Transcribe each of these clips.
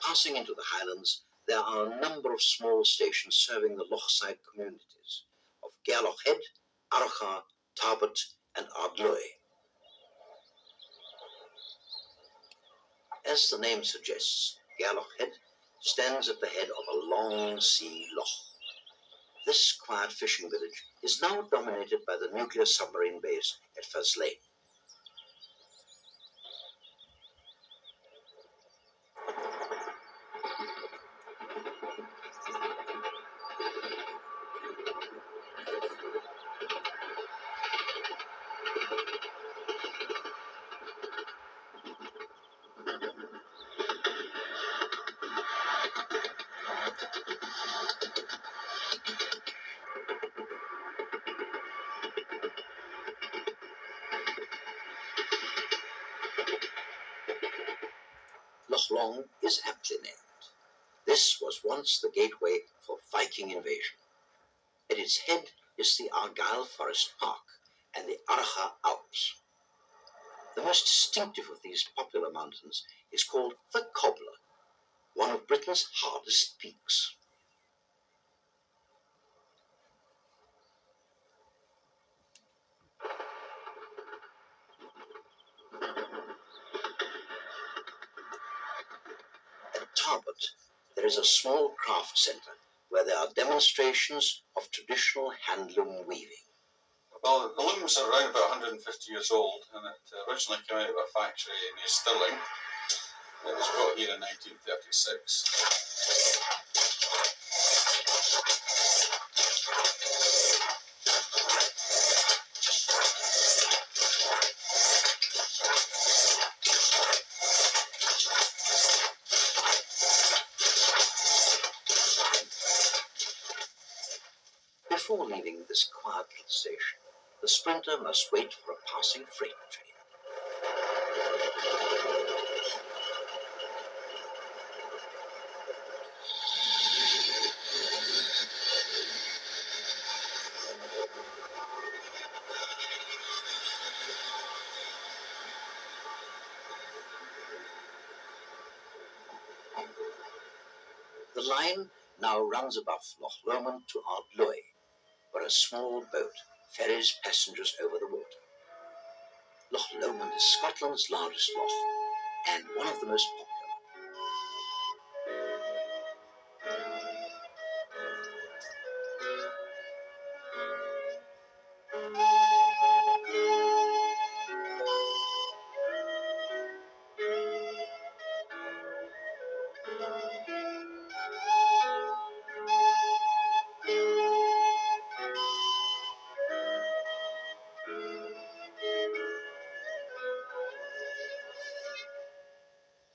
Passing into the Highlands, there are a number of small stations serving the Lochside communities of Loch Head, Archa, Tarbert and Ardloy. As the name suggests, Loch Head stands at the head of a long sea loch. This quiet fishing village is now dominated by the nuclear submarine base at Faslane. Loch Lomond is aptly named. This was once the gateway for Viking invasion. At its head is the Argyll Forest Park and the Archa Alps. The most distinctive of these popular mountains is called the Cobbler, one of Britain's hardest peaks. At Tarbert, there is a small craft centre where there are demonstrations of traditional handloom weaving. Well, the loom's around about 150 years old, and it originally came out of a factory near Stirling. It was brought here in 1936. Before leaving this quiet little station, the sprinter must wait for a passing freight train. The line now runs above Loch Lomond to Ardloy, where a small boat ferries passengers over the water. Loch Lomond is Scotland's largest loch and one of the most popular.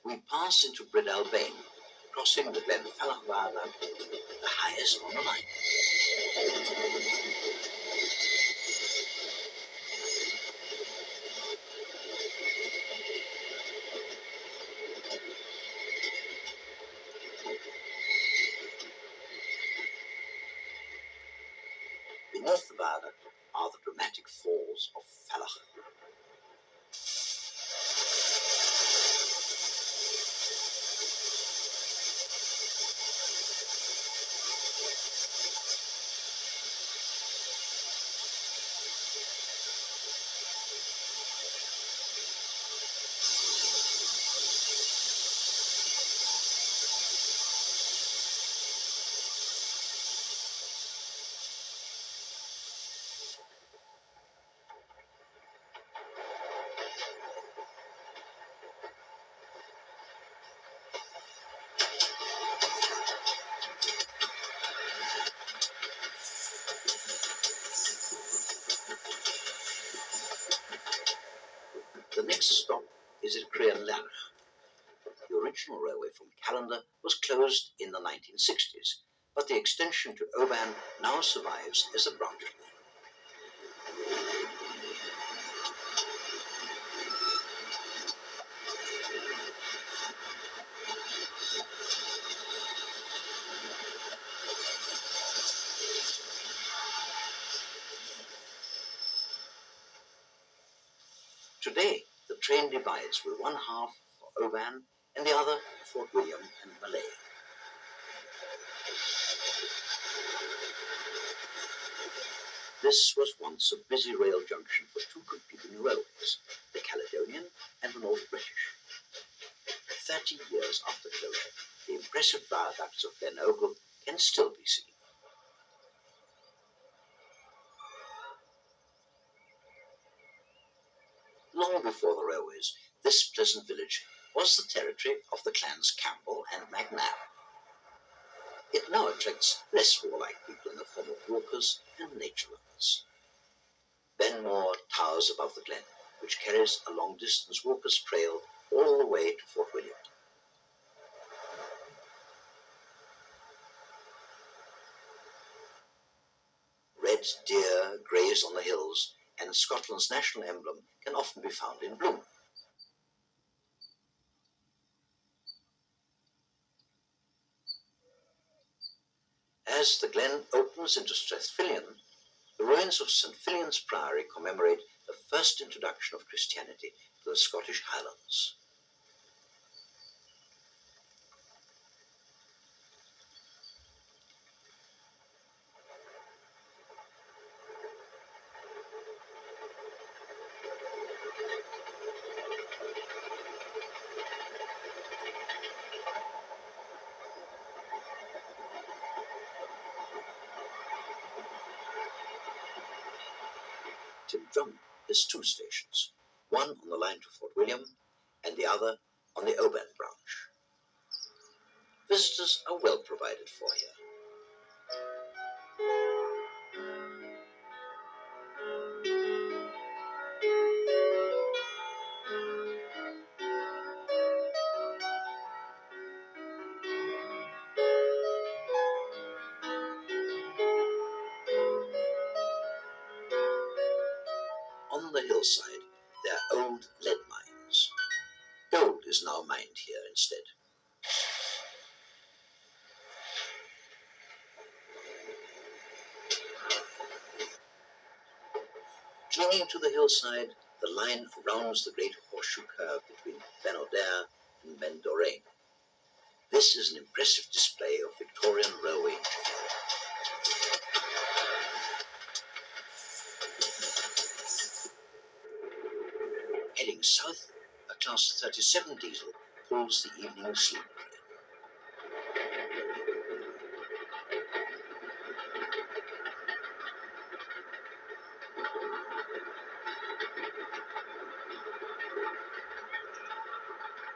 We pass into Bridalbane, crossing the Glen Viaduct, the highest on the line. Beneath the viaduct are the dramatic falls of Falach. The next stop is at Rannoch. The original railway from Callander was closed in the 1960s, but the extension to Oban now survives as a branch line. Today, the train divides with one half for Oban and the other Fort William and Malay. This was once a busy rail junction for two competing railways, the Caledonian and the North British. 30 years after closure, the impressive viaducts of Glen Ogle can still be seen. Long before the railways, this pleasant village was the territory of the clans Campbell and MacNab. It now attracts less warlike people in the form of walkers and nature lovers. Ben Moor towers above the glen, which carries a long-distance walker's trail all the way to Fort William. Red deer graze on the hills, and Scotland's national emblem can often be found in bloom. As the glen opens into Strathfillion, the ruins of St. Filion's Priory commemorate the first introduction of Christianity to the Scottish Highlands. Drum has two stations, one on the line to Fort William and the other on the Oban branch. Visitors are well provided for here. On the hillside, there are old lead mines. Gold is now mined here instead. Clinging to the hillside, the line rounds the great horseshoe curve between Ben O'Dare and Ben Doraine. This is an impressive display of Victorian railway engineering. Heading south, a Class 37 diesel pulls the evening sleep train.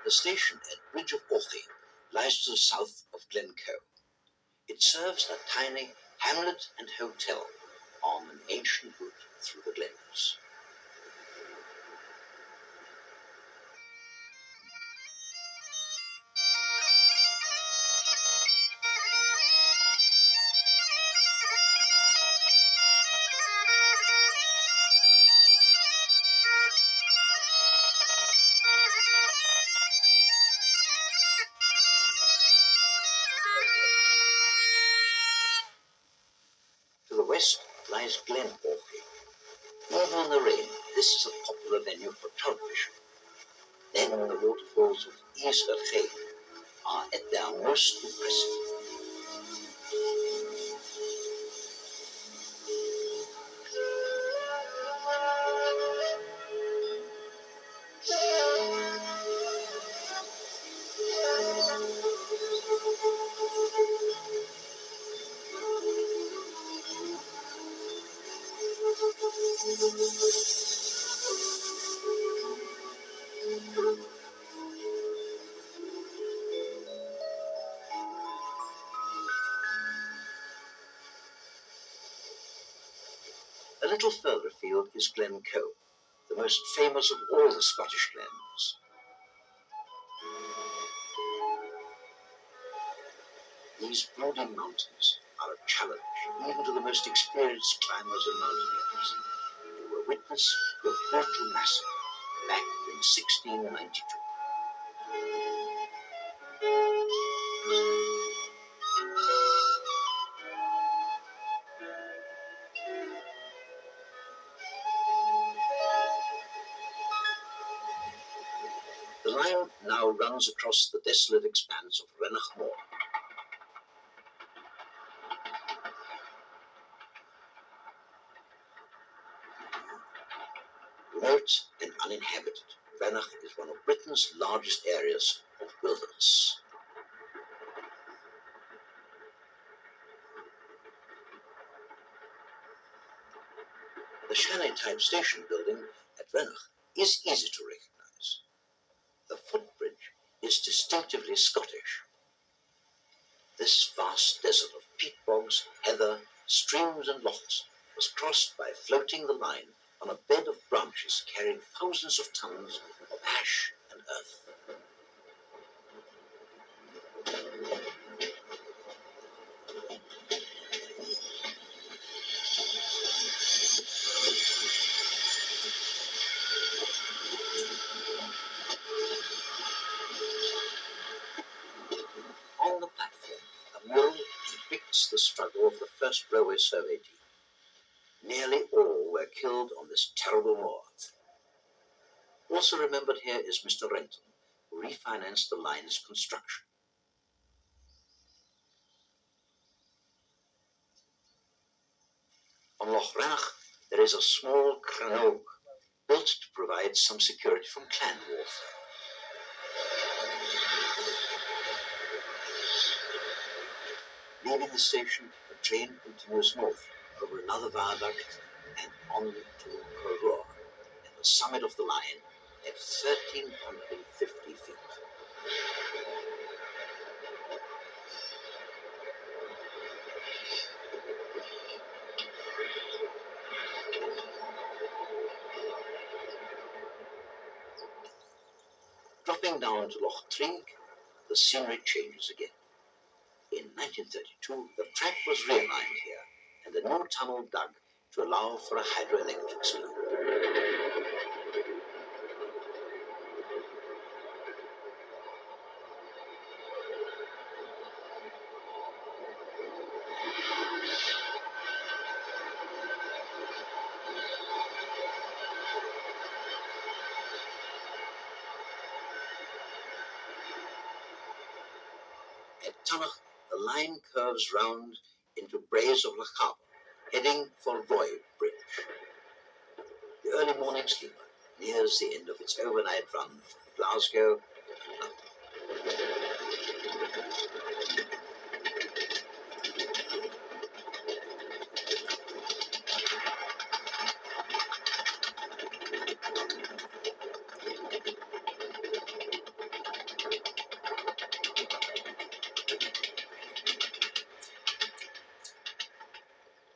The station at Bridge of Orchy lies to the south of Glencoe. It serves a tiny hamlet and hotel on an ancient route through the glens. To the west lies Glen Orchy. Even in the rain, this is a popular venue for trout fishing. Then the waterfalls of East are at their most impressive. A little further afield is Glencoe, the most famous of all the Scottish glens. These brooding mountains are a challenge even to the most experienced climbers and mountaineers. They were witness to a brutal massacre back in 1692. The line now runs across the desolate expanse of Rannoch Moor. Remote and uninhabited, Rannoch is one of Britain's largest areas of wilderness. The chalet-type station building at Rannoch is easy to recognize. The footbridge is distinctively Scottish. This vast desert of peat bogs, heather, streams and lochs was crossed by floating the line on a bed of branches carrying thousands of tons of ash and earth. On the platform, a mural depicts the struggle of the first railway survey team. Nearly all were killed on this terrible moor. Also remembered here is Mr. Renton, who refinanced the line's construction. On Loch Rannoch, there is a small Rannoch built to provide some security from clan warfare. Leaving the station, the train continues north over another viaduct and on to Corroor, at the summit of the line at 1,350 feet. Dropping down to Loch Lomond, the scenery changes again. In 1932, the track was realigned here and a new tunnel dug to allow for a hydroelectric scheme. At Rannoch, the line curves round into Braes of Loch, heading for Roy Bridge. The early morning steamer nears the end of its overnight run from Glasgow to London.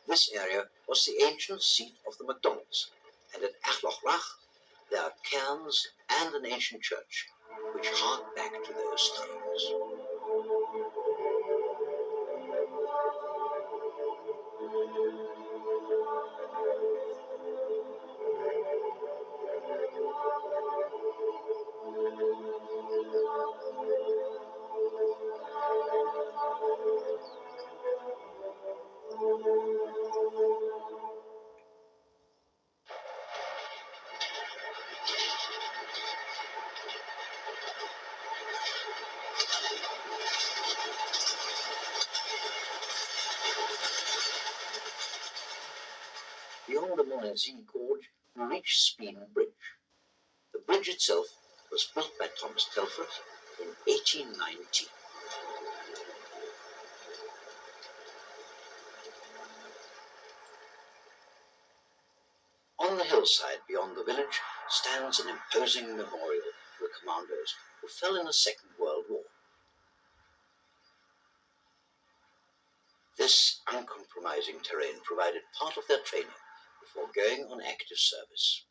This area was the ancient seat of the MacDonalds, and at Loch Lomond there are cairns and an ancient church which hark back to those times. Beyond the Monazee Gorge, we reach Speen Bridge. The bridge itself was built by Thomas Telford in 1819. On the hillside beyond the village stands an imposing memorial to the commandos who fell in the Second World War. This uncompromising terrain provided part of their training before going on active service.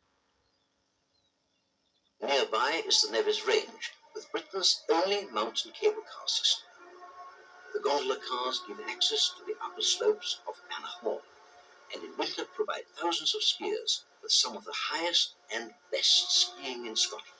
Nearby is the Nevis Range, with Britain's only mountain cable car system. The gondola cars give access to the upper slopes of Rannoch Moor, and in winter provide thousands of skiers with some of the highest and best skiing in Scotland.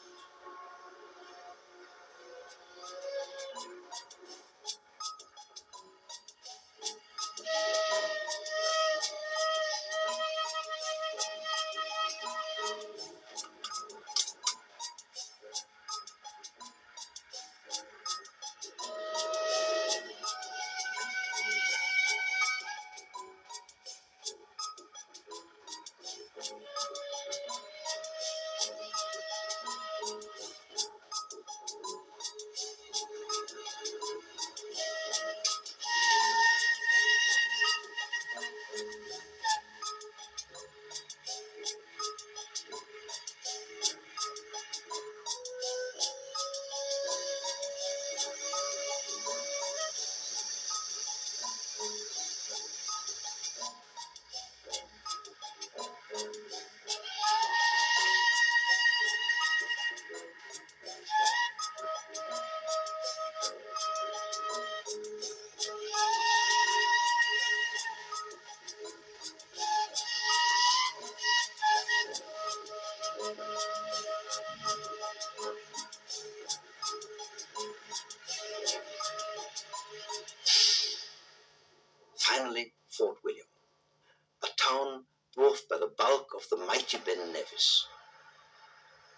by the bulk of the mighty Ben Nevis.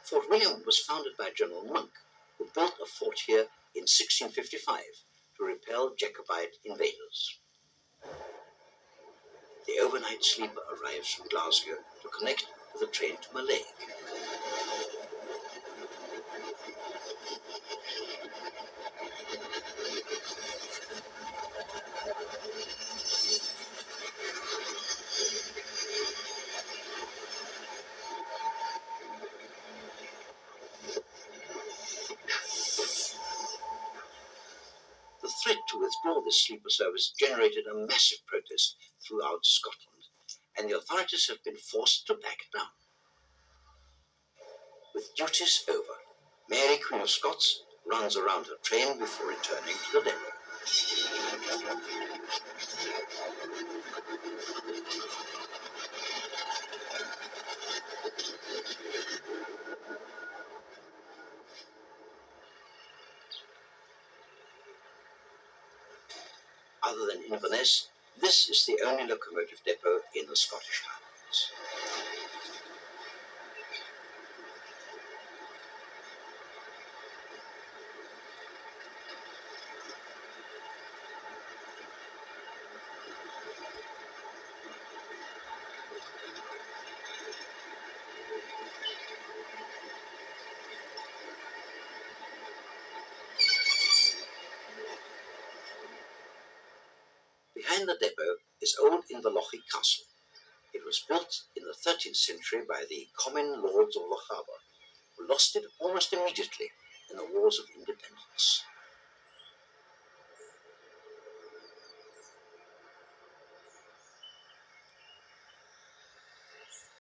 Fort William was founded by General Monk, who built a fort here in 1655 to repel Jacobite invaders. The overnight sleeper arrives from Glasgow to connect with a train to Malay. The threat to withdraw this sleeper service generated a massive protest throughout Scotland, and the authorities have been forced to back down. With duties over, Mary Queen of Scots runs around her train before returning to the depot. Other than Inverness, this is the only locomotive depot in the Scottish Highlands. Behind the depot is old Inverlochy Castle. It was built in the 13th century by the common lords of Loch Lomond, who lost it almost immediately in the Wars of Independence.